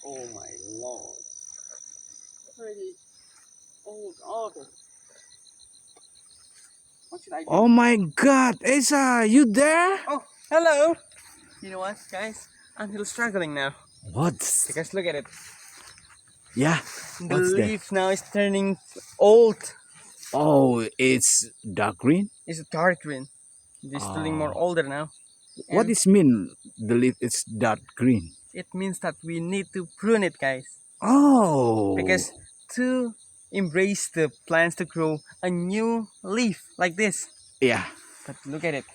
Oh my lord. Pretty old. Oh, okay. What should I do? Oh my God, Asa, you there? Oh, hello. You know what, guys? I'm still struggling now. What? Because look at it. Yeah. The What's that? leaf now is turning old. Oh, it's dark green. It's a dark green. It's turning more older now. What And does mean? The leaf is dark green. it means that we need to prune it, guys. Oh. Because to embrace the plants to grow a new leaf like this. Yeah. But look at it.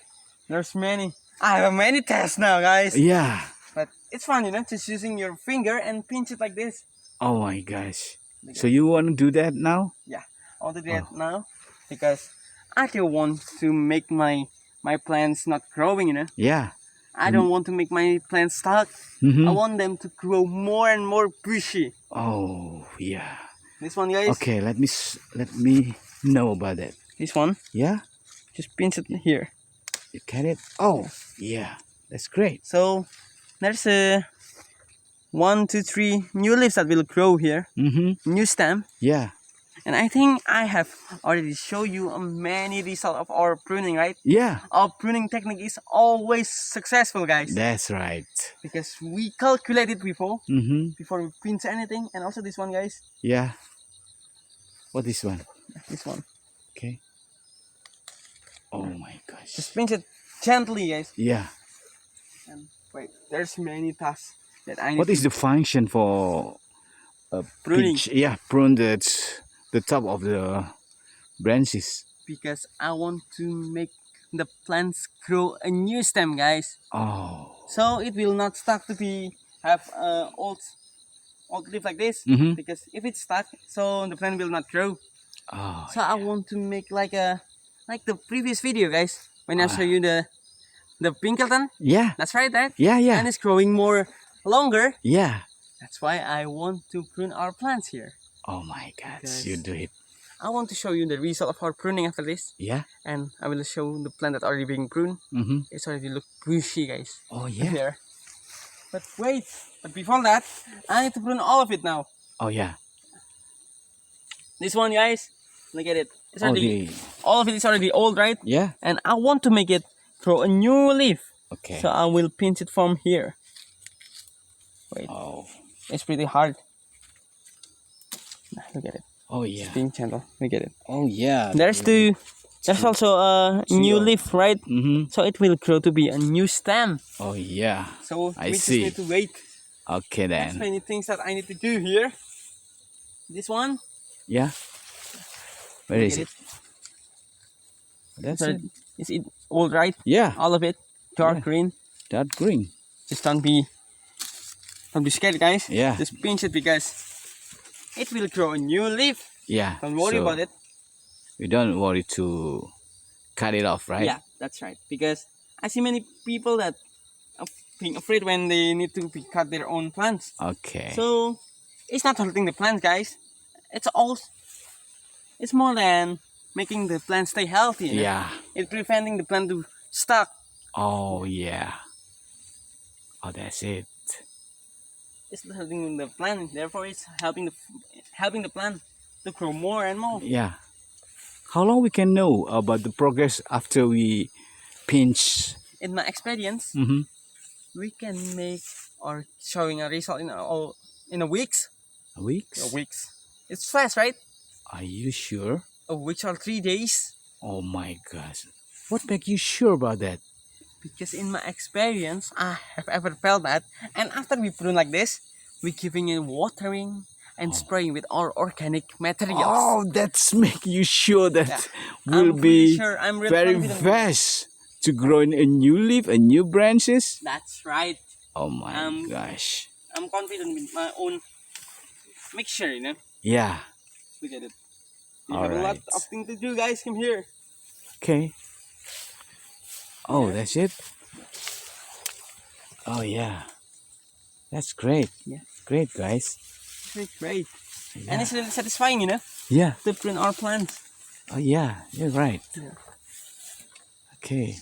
There's many. I have many tests now, guys. Yeah. But it's fun, you know, just using your finger and pinch it like this. Oh my gosh. So you want to do that now? Yeah, I want to do that now because I don't want to make my plants not growing, you know. Yeah. I don't want to make my plants stuck. Mm-hmm. I want them to grow more and more bushy. Oh yeah. This one, guys. Okay, let me know about that. This one. Yeah. Just pinch it here. You get it? Oh yeah. That's great. So there's a 1, 2, 3 new leaves that will grow here. Mm-hmm. New stem. Yeah. And I think I have already shown you many results of our pruning, right? Yeah. Our pruning technique is always successful, guys. That's right. Because we calculated before Mm-hmm. we pinch anything. And also this one, guys. Yeah. What is one? This one. Okay. Oh my gosh. Just pinch it gently, guys. Yeah. And wait, there's many tasks that I need What to is the function for pruning? Yeah, prune the top of the branches. Because I want to make the plants grow a new stem, guys. Oh. So it will not stuck to be have old leaf like this. Mm-hmm. Because if it's stuck, so the plant will not grow. Oh. So I want to make like the previous video, guys. When I show you the Pinkerton. Yeah. That's right, right? Yeah, yeah. And it's growing more longer. Yeah. That's why I want to prune our plants here. Oh my God, Because you do it. I want to show you the result of our pruning after this. Yeah. And I will show the plant that already being pruned. Mm-hmm. It's already look bushy, guys. Oh yeah. There. But wait. But before that, I need to prune all of it now. Oh yeah. This one, guys. Look at it. It's Oh, already, all of it is already old, right? Yeah. And I want to make it grow a new leaf. Okay. So I will pinch it from here. Wait. Oh. It's pretty hard. Look at it. Oh yeah. It's being gentle. Look at it. Oh yeah. There's also a new leaf, right? Mm-hmm. So it will grow to be a new stem. Oh yeah. So I we see. just need to wait. Okay There's then. many things that I need to do here. This one. Yeah. Where is Look it? at That's So it. is it old, right? Yeah. All of it. Dark Yeah. green. Dark green. Just don't be scared, guys. Yeah. Just pinch it because it will grow a new leaf. Yeah. Don't worry so about it. We don't worry to cut it off, right? Yeah, that's right. Because I see many people that are being afraid when they need to cut their own plants. Okay. So it's not hurting the plants, guys. It's more than making the plant stay healthy. You know? Yeah. It's preventing the plant to stuck. Oh yeah. Oh, that's it. It's not hurting the plant. Therefore, it's helping the plant to grow more and more. Yeah. How long we can know about the progress after we pinch? In my experience, Mm-hmm. we can make or showing a result in a weeks. Weeks? Weeks. It's fast, right? Are you sure? A week or 3 days. Oh my gosh. What makes you sure about that? Because in my experience, I have ever felt that. And after we prune like this, we giving it watering and spraying with our organic materials. Oh, that's make you sure that Yeah. will I'm be sure. I'm really very confident. fast to grow in a new leaf and new branches. That's right. Oh my Um, gosh. I'm confident with my own mixture, you know. Yeah. Look at it. We All have a lot right. of things to do, guys. Come here. Okay. Oh, that's it? Oh yeah. That's great. Yeah. Great, guys. Great. Yeah. And it's really satisfying, you know, Yeah. to prune our plants. Oh yeah. You're right. Yeah. Okay.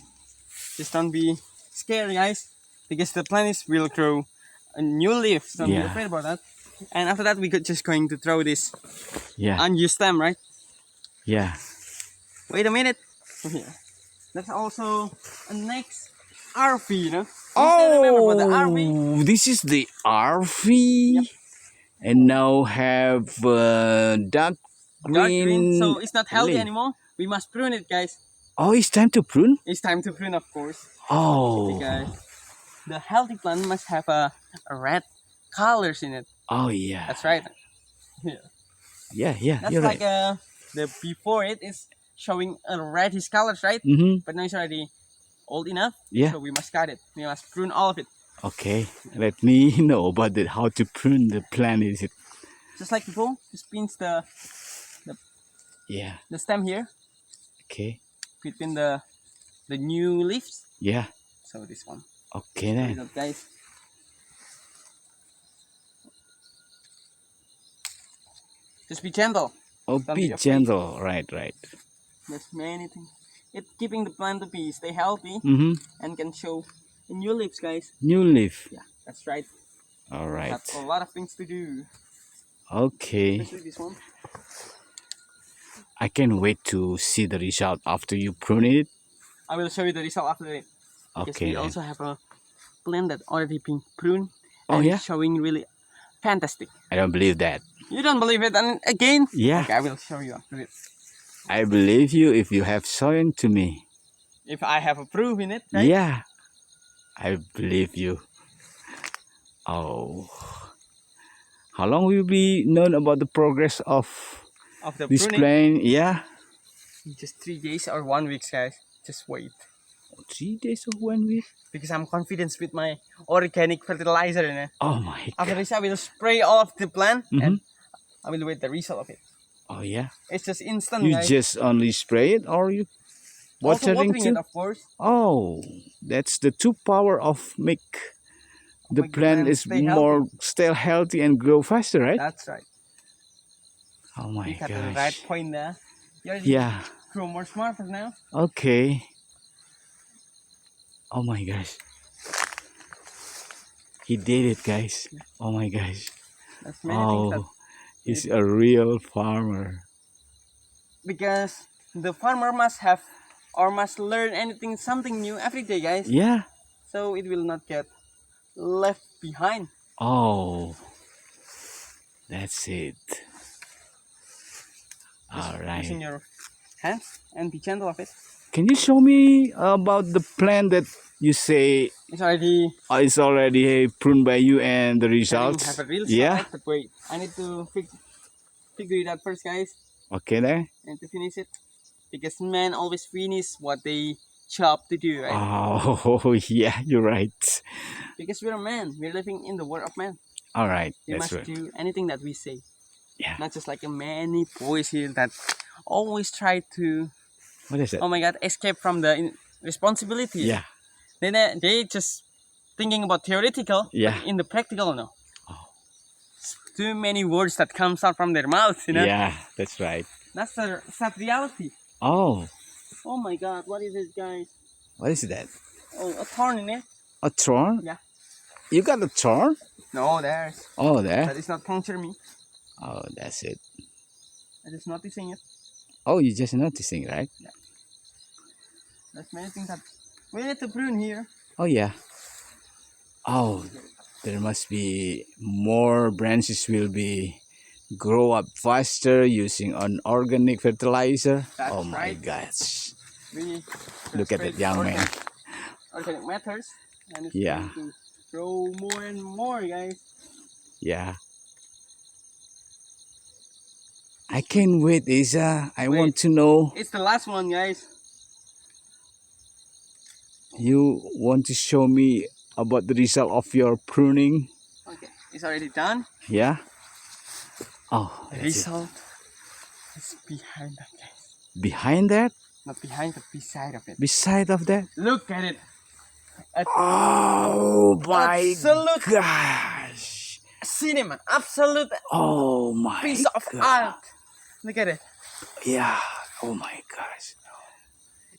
Just don't be scared, guys, because the plant will grow a new leaf. Don't be Yeah. afraid about that. And after that, we could just going to throw this Yeah. unused stem, right? Yeah. Wait a minute. Here. That's also a next RV, you know? You still remember about the RV? Oh, this is the RV. Yep. And now have dark Dark green, green so it's not healthy leaf. anymore. We must prune it, guys. Oh, it's time to prune? It's time to prune, of course. Oh. Because the healthy plant must have a red colors in it. Oh, yeah. That's right. Yeah. Yeah, That's you're like right. the before it is showing a reddish colors, right? Mm-hmm. But now it's already old enough. Yeah. So we must cut it. We must prune all of it. Okay, let me know about it. How to prune the plant is it? Just like before, just pinch Yeah. the stem here Okay. between the new leaves. Yeah. So this one. Okay There you then. go, guys. Just be gentle. Oh, Don't be be afraid. gentle. Right. There's many things. It's keeping the plant to be stay healthy Mm-hmm. and can show new leaves, guys. New leaf. Yeah, that's right. All right. Have a lot of things to do. Okay. Especially this one. I can't wait to see the result after you prune it. I will show you the result after it. Because Okay. we Then. also have a plant that already been pruned. Oh, and yeah? it's showing really fantastic. I don't believe that. You don't believe it, and again? Yeah. Okay, I will show you after it. I believe you if you have shown to me. If I have a proof in it, right? Yeah. I believe you. Oh. How long will be known about the progress of Of the this pruning. plant? Yeah. Just 3 days or 1 week, guys. Just wait. 3 days or 1 week? Because I'm confident with my organic fertilizer in it. Oh my After god. this, I will spray all of the plant and Mhm. I will wait the result of it. Oh yeah. It's just instant, You guys. just only spray it or you Also watering watering too? it, of course. Oh, that's the two power of make the Make the plant plant is stay more stay healthy and grow faster, right? That's right. Oh my You got the right gosh. point there. You already Yeah. grow more smarter now. Okay. Oh my gosh. He did it, guys. Oh my gosh. That's many things that Oh, he's a real farmer. because the farmer must have or must learn something new every day, guys. Yeah. So it will not get left behind. Oh, that's it. Just All using right. your hands and be gentle of it. Can you show me about the plant that you say It's already is already pruned by you and the having results? have a real Yeah. side, but wait, I need to figure it out first, guys, Okay then. and to finish it. Because men always finish what they chop to do, right? Oh, yeah, you're right. Because we're men, we're living in the world of men. All right, We that's must right. do anything that we say. Yeah. Not just like a many boys here that always try to, What is it? oh my god, escape from the responsibility. Yeah. Then they just thinking about theoretical, Yeah. but in the practical, no. Oh. Too many words that comes out from their mouth, you know. Yeah, that's right. That's the sad reality. Oh, Oh my god, what is it, guys? what is that? Oh, a thorn in it. A thorn? Yeah. You got a thorn? No, there's. Oh, there. That is not puncture me. Oh, that's it. I just noticing it. Oh, you're just noticing, right? There's many things that we need to prune here. Oh, yeah. Oh, there must be more branches will be grow up faster using an organic fertilizer. That's Oh my right. gosh. We Look at that young man. Organic matters. And it's Yeah. going to grow more and more, guys. Yeah. I can't wait, Isa. I want to know. It's the last one, guys. You want to show me about the result of your pruning? Okay, it's already done. Yeah. Oh, The that's it. result is behind that, guys. Behind that, Not behind, but beside of it. beside of that. Look at it. Oh my Absolute gosh. cinema. Absolute Oh my piece of God. art. Look at it. Yeah. Oh my gosh.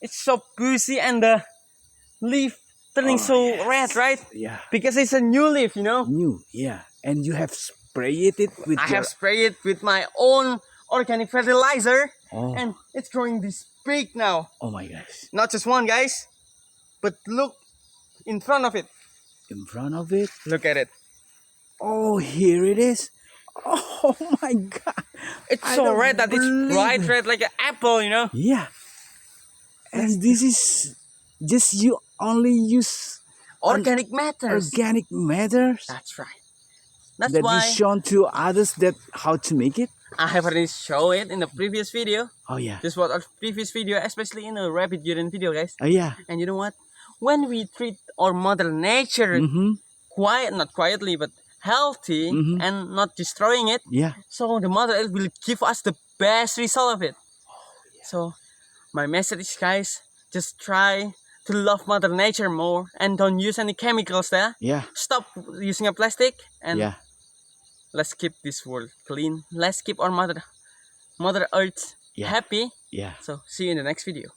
It's so juicy and the leaf turning Oh, so yes. red, right? Yeah. Because it's a new leaf, you know. New. Yeah. And you have sprayed it with I your. have sprayed it with my own organic fertilizer, Oh. and it's growing this big now. Oh my gosh. Not just one, guys, but look in front of it. In front of it. Look at it. Oh, here it is. Oh my god. It's I so don't red that it's believe bright it. red like an apple, you know. Yeah. And this is just you only use Organic matters. organic matters That's right. That's that you why shown to others that how to make it. I have already shown it in the previous video. Oh yeah. This was our previous video, especially in the rapid urine video, guys. Oh yeah. And you know what? When we treat our mother nature Mm-hmm. not quietly, but healthy Mm-hmm. and not destroying it, Yeah. so the mother earth will give us the best result of it. So my message is, guys, just try to love mother nature more and don't use any chemicals there. Yeah. Stop using a plastic and Yeah. let's keep this world clean. Let's keep our mother earth Yeah. happy. Yeah. So see you in the next video.